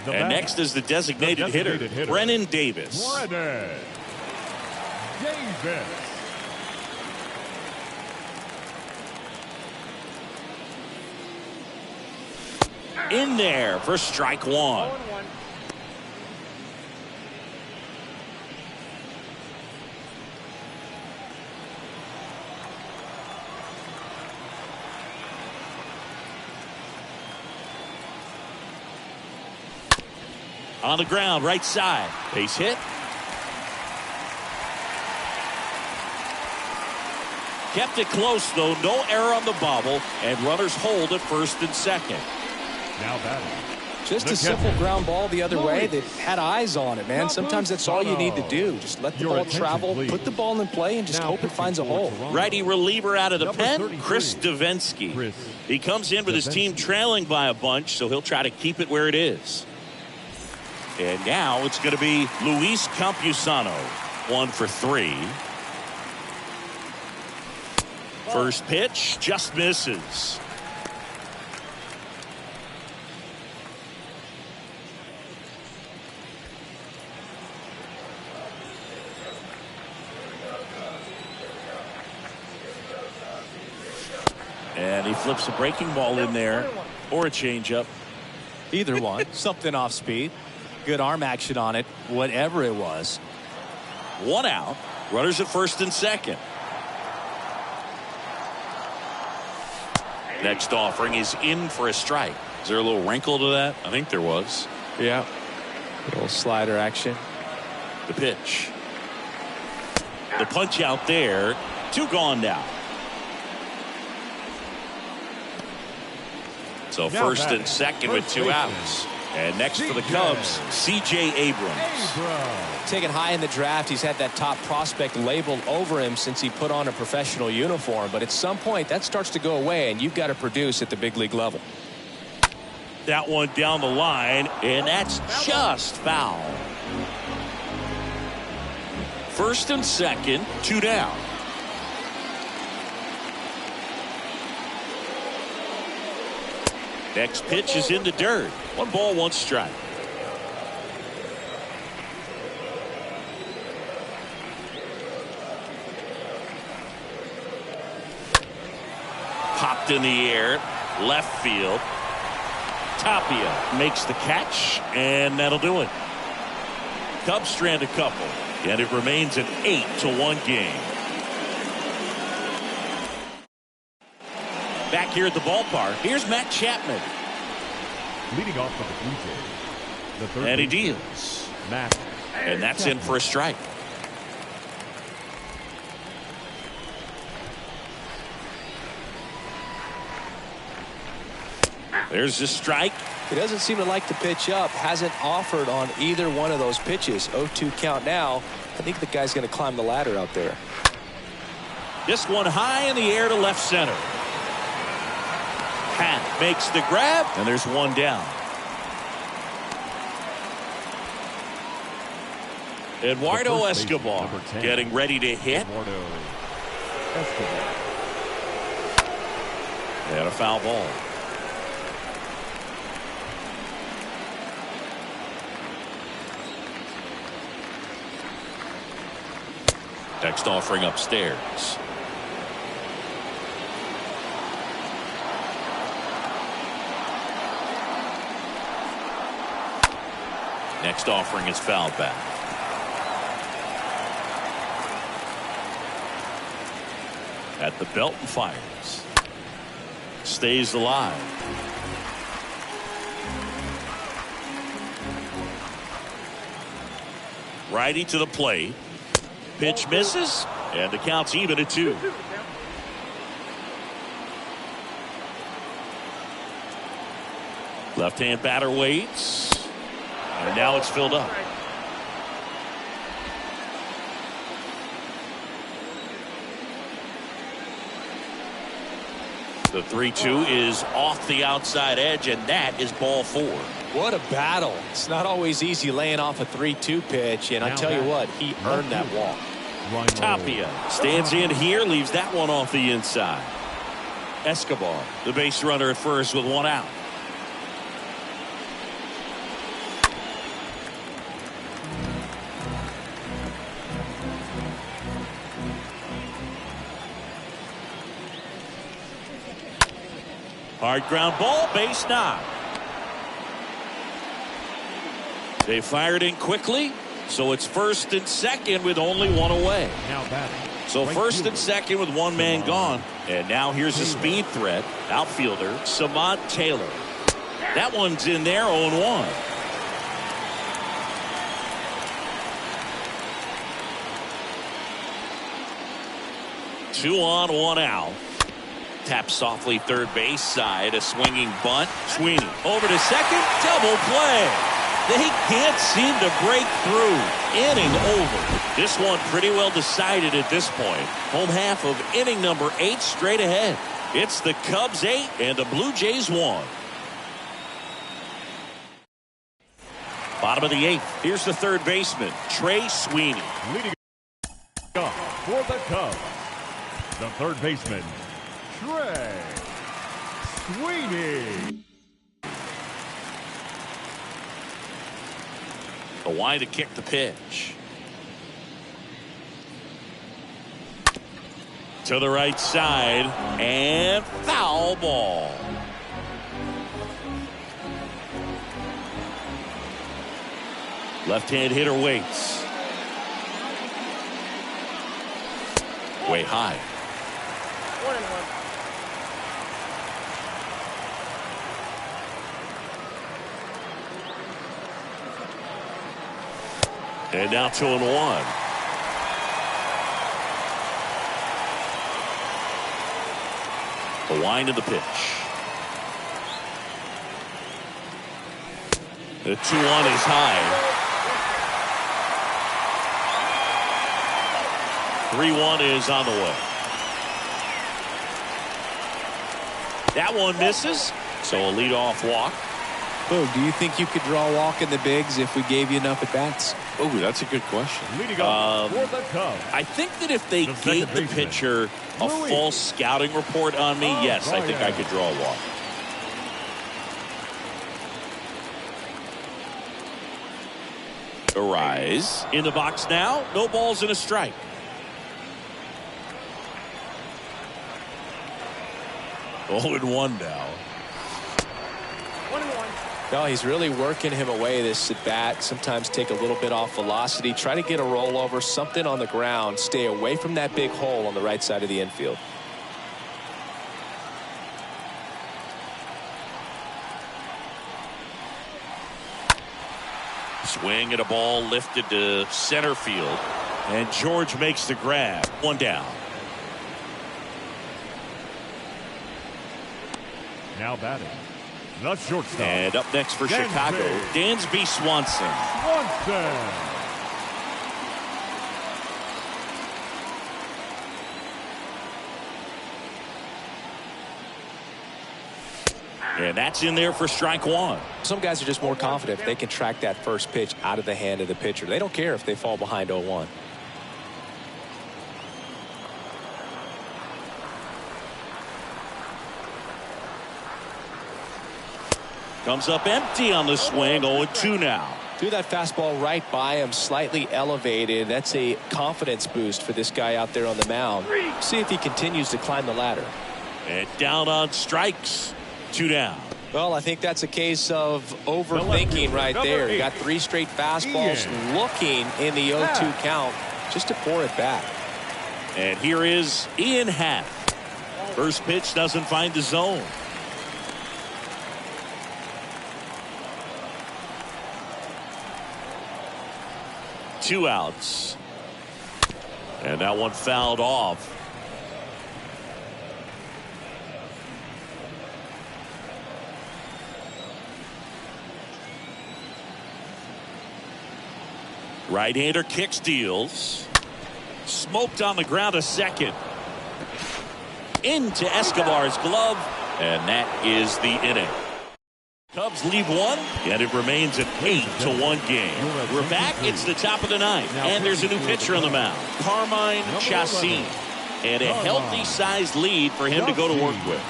Speaker 1: And next is the designated hitter, Brennan Davis.
Speaker 3: Brennan Davis.
Speaker 1: In there for strike one.
Speaker 4: 0-1.
Speaker 1: On the ground, right side. Base hit. Kept it close, though. No error on the bobble. And runners hold at first and second.
Speaker 3: Now batting.
Speaker 2: Just a simple ground ball the other way that had eyes on it, man. Sometimes that's all you need to do. Just let the ball travel, put the ball in play, and just hope it finds a hole.
Speaker 1: Righty reliever out of the pen, Chris Davinsky. He comes in with his team trailing by a bunch, so he'll try to keep it where it is. And now it's going to be Luis Campusano, 1 for 3. First pitch just misses. And he flips a breaking ball in there, or a changeup.
Speaker 2: Either one. Something off speed. Good arm action on it, whatever it was.
Speaker 1: 1 out. Runners at first and second. Next offering is in for a strike. Is there a little wrinkle to that? I think there was.
Speaker 2: Yeah. A little slider action.
Speaker 1: The pitch. The punch out there. 2 gone now. So first and second with 2 outs. And next for the Cubs, C.J. Abrams.
Speaker 2: Taken high in the draft, he's had that top prospect labeled over him since he put on a professional uniform. But at some point, that starts to go away, and you've got to produce at the big league level.
Speaker 1: That one down the line, and that's just foul. First and second, 2 down. Next pitch is in the dirt. 1 ball, 1 strike. Popped in the air, left field. Tapia makes the catch, and that'll do it. Cubs strand a couple, and it remains an 8-1 game. Back here at the ballpark, here's Matt Chapman.
Speaker 3: Leading off for the Blue Jays, the third
Speaker 1: And he
Speaker 3: baseman,
Speaker 1: deals.
Speaker 3: Matt.
Speaker 1: And that's in for a strike. There's the strike.
Speaker 2: He doesn't seem to like to pitch up. Hasn't offered on either one of those pitches. 0-2 count now. I think the guy's going to climb the ladder out there.
Speaker 1: This one high in the air to left center. Pat makes the grab, and there's 1 down. Eduardo Escobar getting ready to hit.
Speaker 3: Eduardo Escobar.
Speaker 1: And a foul ball. Next offering upstairs. Next offering is fouled back. At the belt and fires. Stays alive. Righty to the plate. Pitch misses, and the count's even at 2. Left-hand batter waits. And now it's filled up. The 3-2 is off the outside edge, and that is ball 4.
Speaker 2: What a battle. It's not always easy laying off a 3-2 pitch, and I tell you what, he earned that walk.
Speaker 1: Tapia stands in here, leaves that one off the inside. Escobar, the base runner at first with 1 out. Hard ground ball, base knock. They fired in quickly, so it's first and second with only one away.
Speaker 3: Now batting.
Speaker 1: So first and second with one man gone. And now here's a speed threat. Outfielder, Samant Taylor. That one's in there, 0-1. Two on, one out. Tap softly third base side. A swinging bunt. Sweeney over to second. Double play. They can't seem to break through. Inning over. This one pretty well decided at this point. Home half of inning number 8 straight ahead. It's the Cubs 8 and the Blue Jays 1. Bottom of the 8th. Here's the third baseman, Trey Sweeney.
Speaker 3: Leading up for the Cubs, the third baseman, Trey Sweeney.
Speaker 1: The wide to kick the pitch. To the right side, and foul ball. Left-hand hitter waits. Way high.
Speaker 4: 1-1.
Speaker 1: And now 2-1. The wind of the pitch. The 2-1 is high. 3-1 is on the way. That one misses. So a leadoff walk.
Speaker 2: Oh, do you think you could draw a walk in the bigs if we gave you enough at bats?
Speaker 1: Oh, that's a good question.
Speaker 3: Leading up for the Cubs,
Speaker 1: I think that if they
Speaker 3: the
Speaker 1: gave
Speaker 3: second
Speaker 1: the
Speaker 3: baseman,
Speaker 1: pitcher a
Speaker 3: Louis.
Speaker 1: false scouting report on me, yes, I think I could draw a walk. Arise in the box now. No balls and a strike. Oh, and 1 now.
Speaker 4: 1-1.
Speaker 2: No, he's really working him away this at bat. Sometimes take a little bit off velocity. Try to get a rollover, something on the ground. Stay away from that big hole on the right side of the infield.
Speaker 1: Swing at a ball lifted to center field. And George makes the grab. 1 down.
Speaker 3: now batting, the shortstop.
Speaker 1: And up next for
Speaker 3: Dansby.
Speaker 1: Chicago, Dansby Swanson.
Speaker 3: Swanson.
Speaker 1: And that's in there for strike one.
Speaker 2: Some guys are just more confident if they can track that first pitch out of the hand of the pitcher. They don't care if they fall behind 0-1.
Speaker 1: Comes up empty on the swing. 0-2 now.
Speaker 2: Threw that fastball right by him, slightly elevated. That's a confidence boost for this guy out there on the mound. See if he continues to climb the ladder.
Speaker 1: And down on strikes. 2 down.
Speaker 2: Well, I think that's a case of overthinking right there. Got 3 straight fastballs looking in the 0-2 count just to pour it back.
Speaker 1: And here is Ian Happ. First pitch doesn't find the zone. Two outs. And that one fouled off. Right-hander kicks, deals. Smoked on the ground a second. Into Escobar's glove. And that is the inning. Cubs leave one, and it remains an 8-1 game. We're back. It's the top of the ninth, and there's a new pitcher on the mound, Carmine Chassin, and a healthy-sized lead for him to go to work with.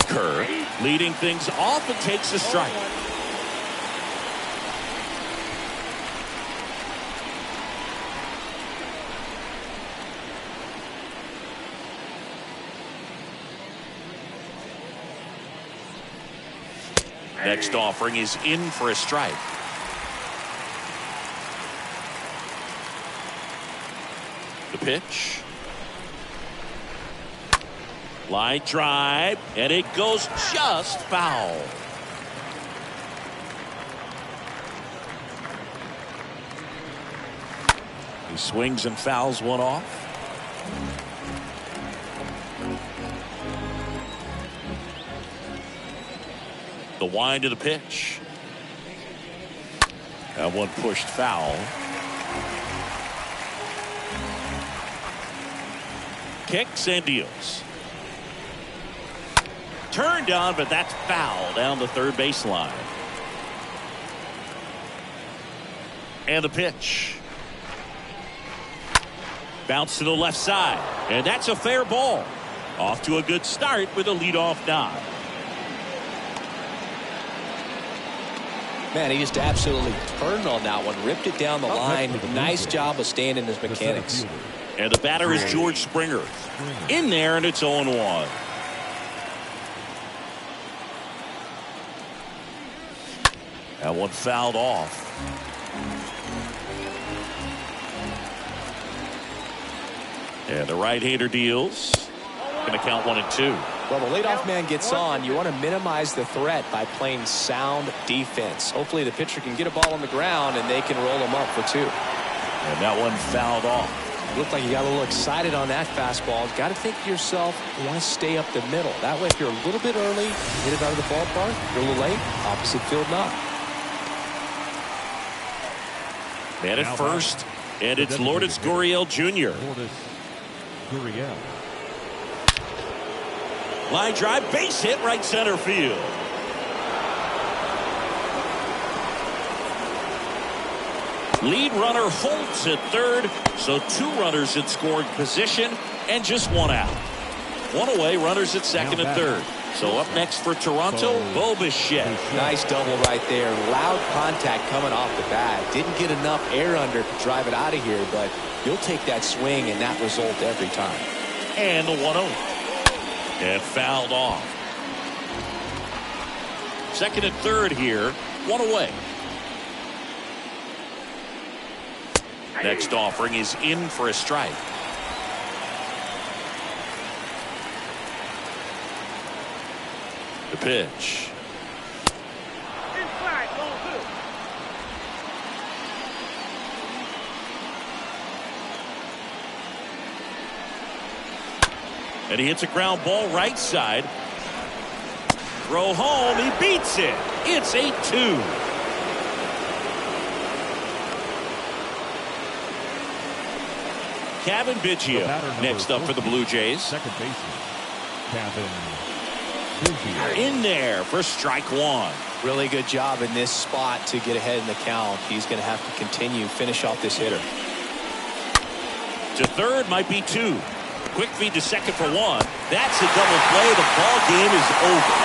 Speaker 1: Kerr leading things off and takes a strike. Next offering is in for a strike. The pitch. Line drive, and it goes just foul. He swings and fouls one off. The wind of the pitch. That one pushed foul. Kicks and deals. Turned on, but that's foul down the third baseline. And the pitch. Bounce to the left side, and that's a fair ball. Off to a good start with a leadoff nod.
Speaker 2: Man, he just absolutely turned on that one, ripped it down the line. Nice job of staying in his mechanics.
Speaker 1: And the batter is George Springer. In there, and it's 0-1. That one fouled off. And the right-hander deals. Going to count 1-2.
Speaker 2: Well, the leadoff man gets on. You want to minimize the threat by playing sound defense. Hopefully the pitcher can get a ball on the ground and they can roll him up for 2.
Speaker 1: And that one fouled off.
Speaker 2: Looked like you got a little excited on that fastball. Got to think to yourself, you want to stay up the middle. That way, if you're a little bit early, hit it out of the ballpark. If you're a little late, opposite field knock.
Speaker 1: Man at first, and it's Lourdes Gurriel Jr.
Speaker 3: Lourdes Gurriel.
Speaker 1: Line drive, base hit, right center field. Lead runner Holtz at third, so 2 runners in scoring position and just 1 out. 1 away, runners at second and third. So up next for Toronto, Bo Bichette.
Speaker 2: Nice double right there. Loud contact coming off the bat. Didn't get enough air under to drive it out of here, but you'll take that swing and that result every time.
Speaker 1: And the 1-0. And fouled off. Second and third here, 1 away. Next offering is in for a strike. The pitch.
Speaker 4: Inside, ball 2.
Speaker 1: And he hits a ground ball right side. Throw home, he beats it. It's 8-2. Kevin Biggio next up for the Blue Jays.
Speaker 3: Second baseman, Kevin Biggio.
Speaker 1: In there for strike 1.
Speaker 2: Really good job in this spot to get ahead in the count. He's going to have to continue, finish off this hitter.
Speaker 1: To third might be 2. Quick feed to second for 1. That's a double play. The ball game is over.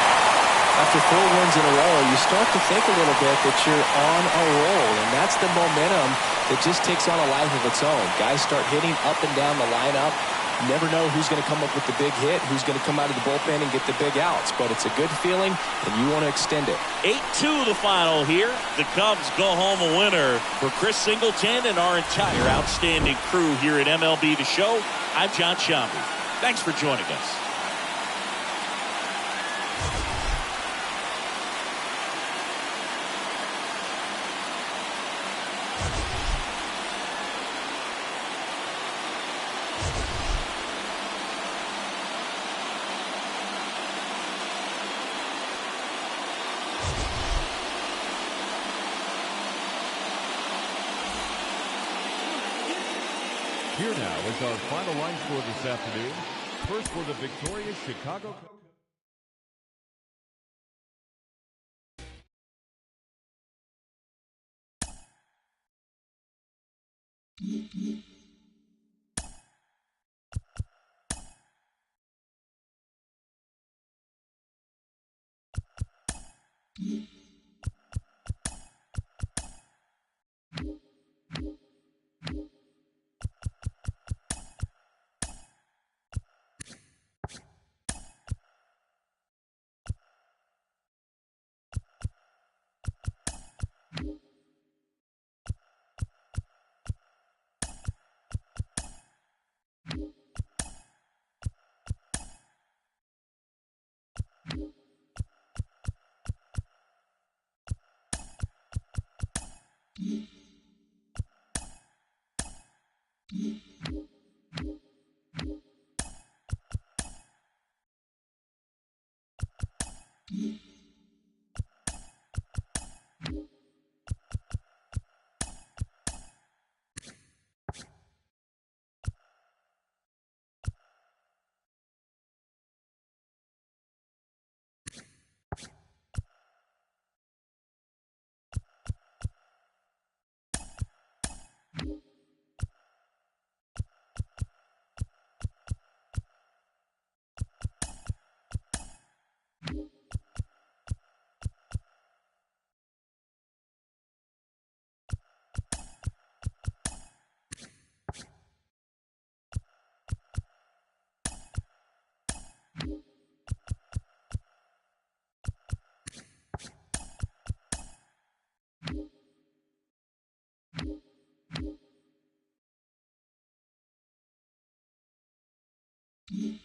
Speaker 2: After 4 wins in a row, you start to think a little bit that you're on a roll, and that's the momentum that just takes on a life of its own. Guys start hitting up and down the lineup. You never know who's going to come up with the big hit, who's going to come out of the bullpen and get the big outs, but it's a good feeling, and you want to extend it.
Speaker 1: 8-2 the final here. The Cubs go home a winner. For Chris Singleton and our entire outstanding crew here at MLB The Show, I'm John Shambi. Thanks for joining us.
Speaker 3: Here now is our final line score this afternoon. First for the victorious Chicago Cubs.
Speaker 5: you.